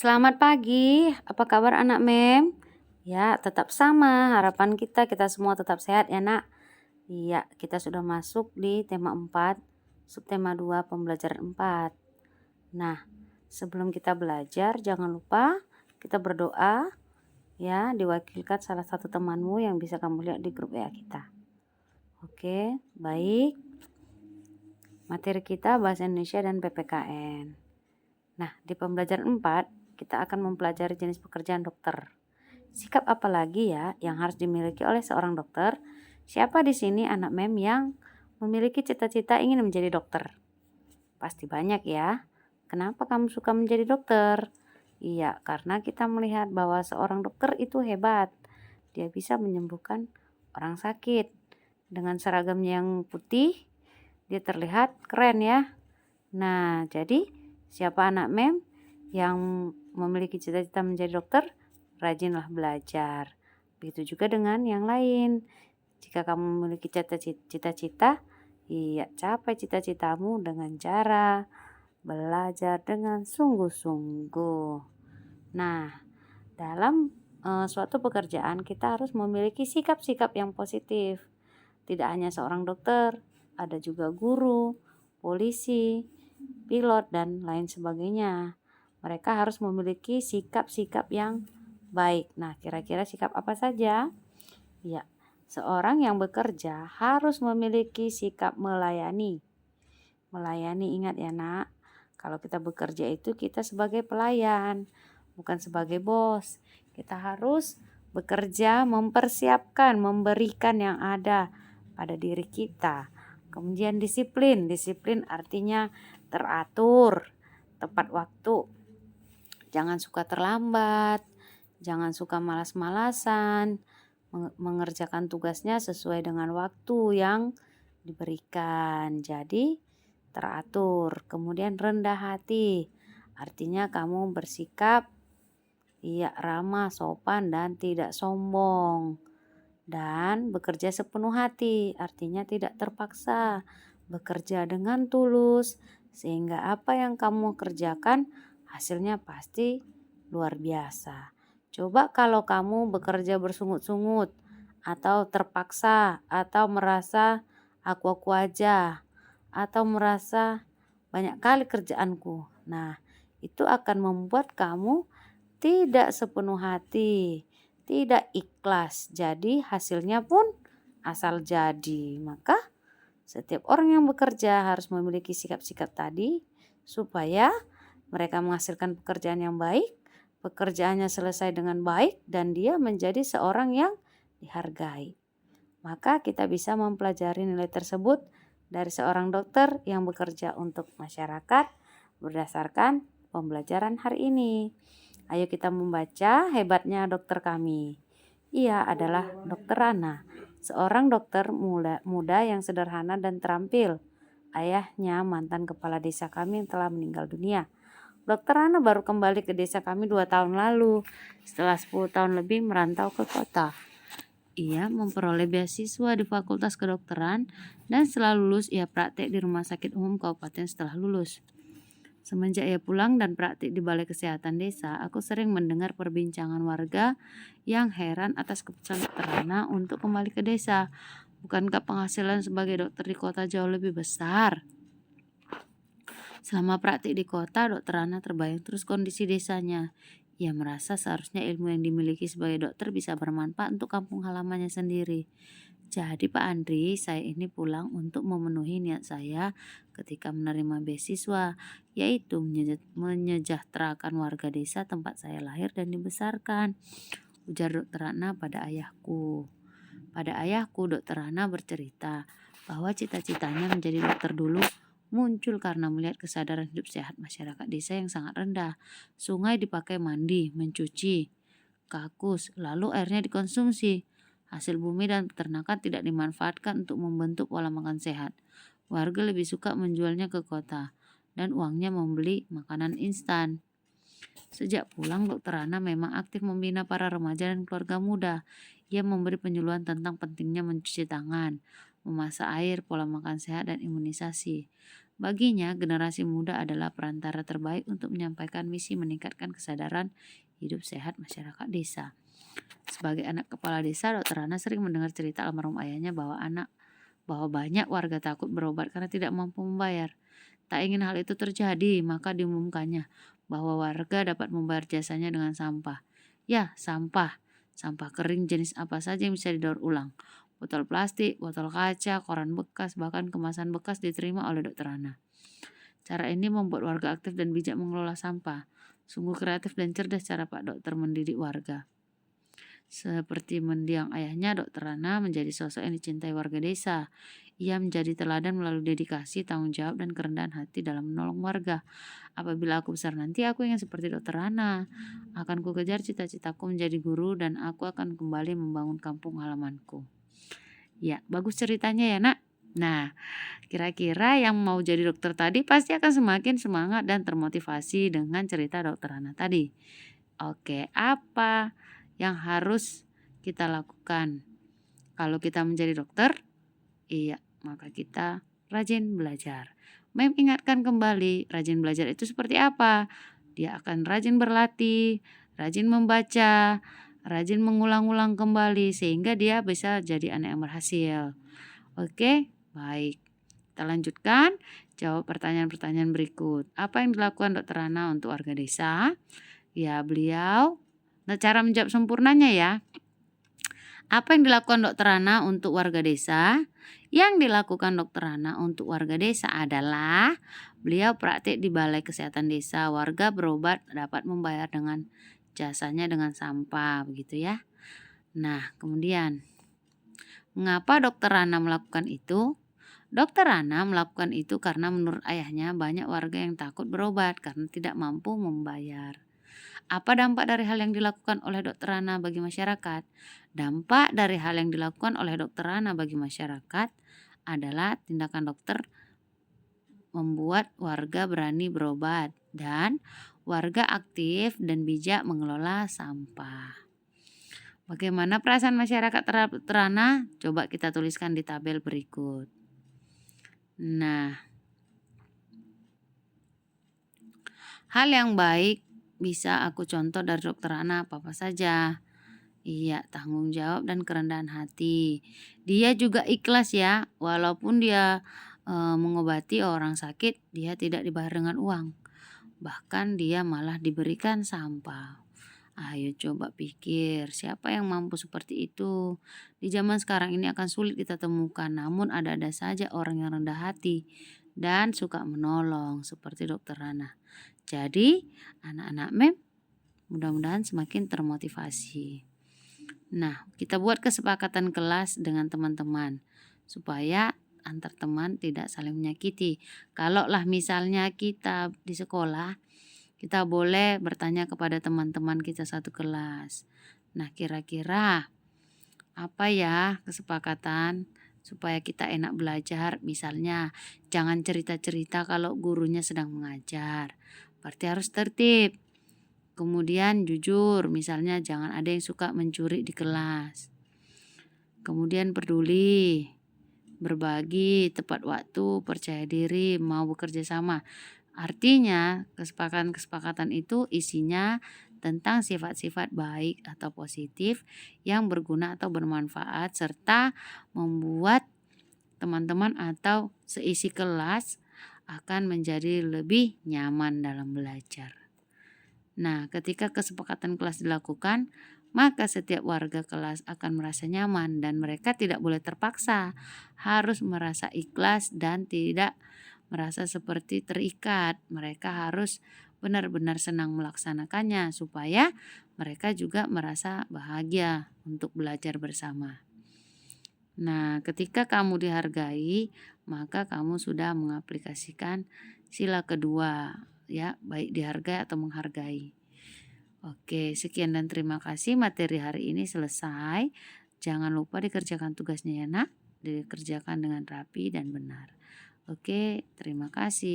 Selamat pagi, apa kabar anak Mem? Ya, tetap sama, harapan kita semua tetap sehat ya nak. Iya, kita sudah masuk di tema 4, subtema 2, pembelajaran 4. Nah, sebelum kita belajar, jangan lupa kita berdoa ya, diwakilkan salah satu temanmu yang bisa kamu lihat di grup WA kita. Oke, baik. Materi kita bahasa Indonesia dan PPKN. Nah, di pembelajaran 4, kita akan mempelajari jenis pekerjaan dokter. Sikap apa lagi ya yang harus dimiliki oleh seorang dokter? Siapa di sini anak Mem yang memiliki cita-cita ingin menjadi dokter? Pasti banyak ya. Kenapa kamu suka menjadi dokter? Iya, karena kita melihat bahwa seorang dokter itu hebat. Dia bisa menyembuhkan orang sakit. Dengan seragamnya yang putih, dia terlihat keren ya. Nah, jadi siapa anak Mem yang memiliki cita-cita menjadi dokter? Rajinlah belajar. Begitu juga dengan yang lain. Jika kamu memiliki cita-cita, iya, capai cita-citamu dengan cara belajar dengan sungguh-sungguh. Nah, dalam suatu pekerjaan kita harus memiliki sikap-sikap yang positif. Tidak hanya seorang dokter, ada juga guru, polisi, pilot, dan lain sebagainya. Mereka harus memiliki sikap-sikap yang baik. Nah, kira-kira sikap apa saja? Ya, seorang yang bekerja harus memiliki sikap melayani. Melayani, ingat ya nak, kalau kita bekerja itu kita sebagai pelayan, bukan sebagai bos. Kita harus bekerja, mempersiapkan, memberikan yang ada pada diri kita. Kemudian disiplin. Disiplin artinya teratur, tepat waktu. Jangan suka terlambat, jangan suka malas-malasan, mengerjakan tugasnya sesuai dengan waktu yang diberikan. Jadi teratur. Kemudian rendah hati, artinya kamu bersikap ramah, sopan, dan tidak sombong. Dan bekerja sepenuh hati, artinya tidak terpaksa, bekerja dengan tulus, sehingga apa yang kamu kerjakan hasilnya pasti luar biasa. Coba kalau kamu bekerja bersungut-sungut, atau terpaksa, atau merasa aku aja, atau merasa banyak kali kerjaanku. Nah, itu akan membuat kamu tidak sepenuh hati, tidak ikhlas. Jadi hasilnya pun asal jadi. Maka setiap orang yang bekerja harus memiliki sikap-sikap tadi supaya mereka menghasilkan pekerjaan yang baik, pekerjaannya selesai dengan baik, dan dia menjadi seorang yang dihargai. Maka kita bisa mempelajari nilai tersebut dari seorang dokter yang bekerja untuk masyarakat berdasarkan pembelajaran hari ini. Ayo kita membaca hebatnya dokter kami. Ia adalah Dokter Rana, seorang dokter muda yang sederhana dan terampil. Ayahnya mantan kepala desa kami yang telah meninggal dunia. Dokter Rana baru kembali ke desa kami 2 tahun lalu, setelah 10 tahun lebih merantau ke kota. Ia memperoleh beasiswa di Fakultas Kedokteran dan setelah lulus ia praktek di Rumah Sakit Umum Kabupaten setelah lulus. Semenjak ia pulang dan praktik di Balai Kesehatan Desa, aku sering mendengar perbincangan warga yang heran atas keputusan Dokter Rana untuk kembali ke desa. Bukankah penghasilan sebagai dokter di kota jauh lebih besar? Selama praktik di kota, Dokter Rana terbayang terus kondisi desanya. Ia merasa seharusnya ilmu yang dimiliki sebagai dokter bisa bermanfaat untuk kampung halamannya sendiri. Jadi Pak Andri, saya ini pulang untuk memenuhi niat saya ketika menerima beasiswa, yaitu menyejahterakan warga desa tempat saya lahir dan dibesarkan, ujar Dokter Rana pada ayahku. Pada ayahku, Dokter Rana bercerita bahwa cita-citanya menjadi dokter dulu muncul karena melihat kesadaran hidup sehat masyarakat desa yang sangat rendah. Sungai dipakai mandi, mencuci, kakus, lalu airnya dikonsumsi. Hasil bumi dan peternakan tidak dimanfaatkan untuk membentuk pola makan sehat. Warga lebih suka menjualnya ke kota dan uangnya membeli makanan instan. Sejak pulang, Dokter Rana memang aktif membina para remaja dan keluarga muda. Ia memberi penyuluhan tentang pentingnya mencuci tangan, memasak air, pola makan sehat, dan imunisasi. Baginya, generasi muda adalah perantara terbaik untuk menyampaikan misi meningkatkan kesadaran hidup sehat masyarakat desa. Sebagai anak kepala desa, Dr. Rana sering mendengar cerita almarhum ayahnya bahwa banyak warga takut berobat karena tidak mampu membayar. Tak ingin hal itu terjadi, maka diumumkannya bahwa warga dapat membayar jasanya dengan sampah. Ya, sampah. Sampah kering jenis apa saja yang bisa didaur ulang. Botol plastik, botol kaca, koran bekas, bahkan kemasan bekas diterima oleh Dr. Rana. Cara ini membuat warga aktif dan bijak mengelola sampah. Sungguh kreatif dan cerdas cara Pak Dokter mendidik warga. Seperti mendiang ayahnya, Dr. Rana menjadi sosok yang dicintai warga desa. Ia menjadi teladan melalui dedikasi, tanggung jawab, dan kerendahan hati dalam menolong warga. Apabila aku besar nanti, aku ingin seperti Dr. Rana. Akan ku kejar cita-citaku menjadi guru dan aku akan kembali membangun kampung halamanku. Ya, bagus ceritanya ya, Nak. Nah, kira-kira yang mau jadi dokter tadi pasti akan semakin semangat dan termotivasi dengan cerita Dr. Rana tadi. Oke, apa yang harus kita lakukan kalau kita menjadi dokter? Iya, maka kita rajin belajar. Mengingatkan kembali, rajin belajar itu seperti apa? Dia akan rajin berlatih, rajin membaca, rajin mengulang-ulang kembali sehingga dia bisa jadi anak yang berhasil. Oke, baik. Kita lanjutkan, jawab pertanyaan-pertanyaan berikut. Apa yang dilakukan Dr. Rana untuk warga desa? Ya, beliau. Nah, cara menjawab sempurnanya ya. Apa yang dilakukan Dr. Rana untuk warga desa? Yang dilakukan Dr. Rana untuk warga desa adalah beliau praktik di Balai Kesehatan Desa. Warga berobat dapat membayar dengan jasanya dengan sampah, begitu ya. Nah, kemudian mengapa Dr. Rana melakukan itu? Dr. Rana melakukan itu karena menurut ayahnya banyak warga yang takut berobat karena tidak mampu membayar. Apa dampak dari hal yang dilakukan oleh Dr. Rana bagi masyarakat? Dampak dari hal yang dilakukan oleh Dr. Rana bagi masyarakat adalah tindakan dokter membuat warga berani berobat dan warga aktif dan bijak mengelola sampah. Bagaimana perasaan masyarakat terhadap Dr. Rana? Coba kita tuliskan di tabel berikut. Nah, hal yang baik bisa aku contoh dari Dr. Rana apa saja? Iya, tanggung jawab dan kerendahan hati. Dia juga ikhlas ya, walaupun dia mengobati orang sakit, dia tidak dibayar dengan uang. Bahkan dia malah diberikan sampah. Ayo coba pikir, siapa yang mampu seperti itu? Di zaman sekarang ini akan sulit kita temukan, namun ada-ada saja orang yang rendah hati dan suka menolong seperti Dr. Rana. Jadi, anak-anak MEM mudah-mudahan semakin termotivasi. Nah, kita buat kesepakatan kelas dengan teman-teman supaya antar teman tidak saling menyakiti. Kalau lah misalnya kita di sekolah, kita boleh bertanya kepada teman-teman kita satu kelas. Nah, kira-kira apa ya kesepakatan supaya kita enak belajar? Misalnya, jangan cerita-cerita kalau gurunya sedang mengajar. Berarti harus tertib. Kemudian jujur, misalnya jangan ada yang suka mencuri di kelas. Kemudian peduli, berbagi, tepat waktu, percaya diri, mau bekerja sama. Artinya kesepakatan-kesepakatan itu isinya tentang sifat-sifat baik atau positif yang berguna atau bermanfaat serta membuat teman-teman atau seisi kelas akan menjadi lebih nyaman dalam belajar. Nah, ketika kesepakatan kelas dilakukan, maka setiap warga kelas akan merasa nyaman dan mereka tidak boleh terpaksa, harus merasa ikhlas dan tidak merasa seperti terikat. Mereka harus benar-benar senang melaksanakannya supaya mereka juga merasa bahagia untuk belajar bersama. Nah, ketika kamu dihargai, maka kamu sudah mengaplikasikan sila kedua, ya, baik dihargai atau menghargai. Oke, sekian dan terima kasih, materi hari ini selesai. Jangan lupa dikerjakan tugasnya ya, Nak. Dikerjakan dengan rapi dan benar. Oke, terima kasih.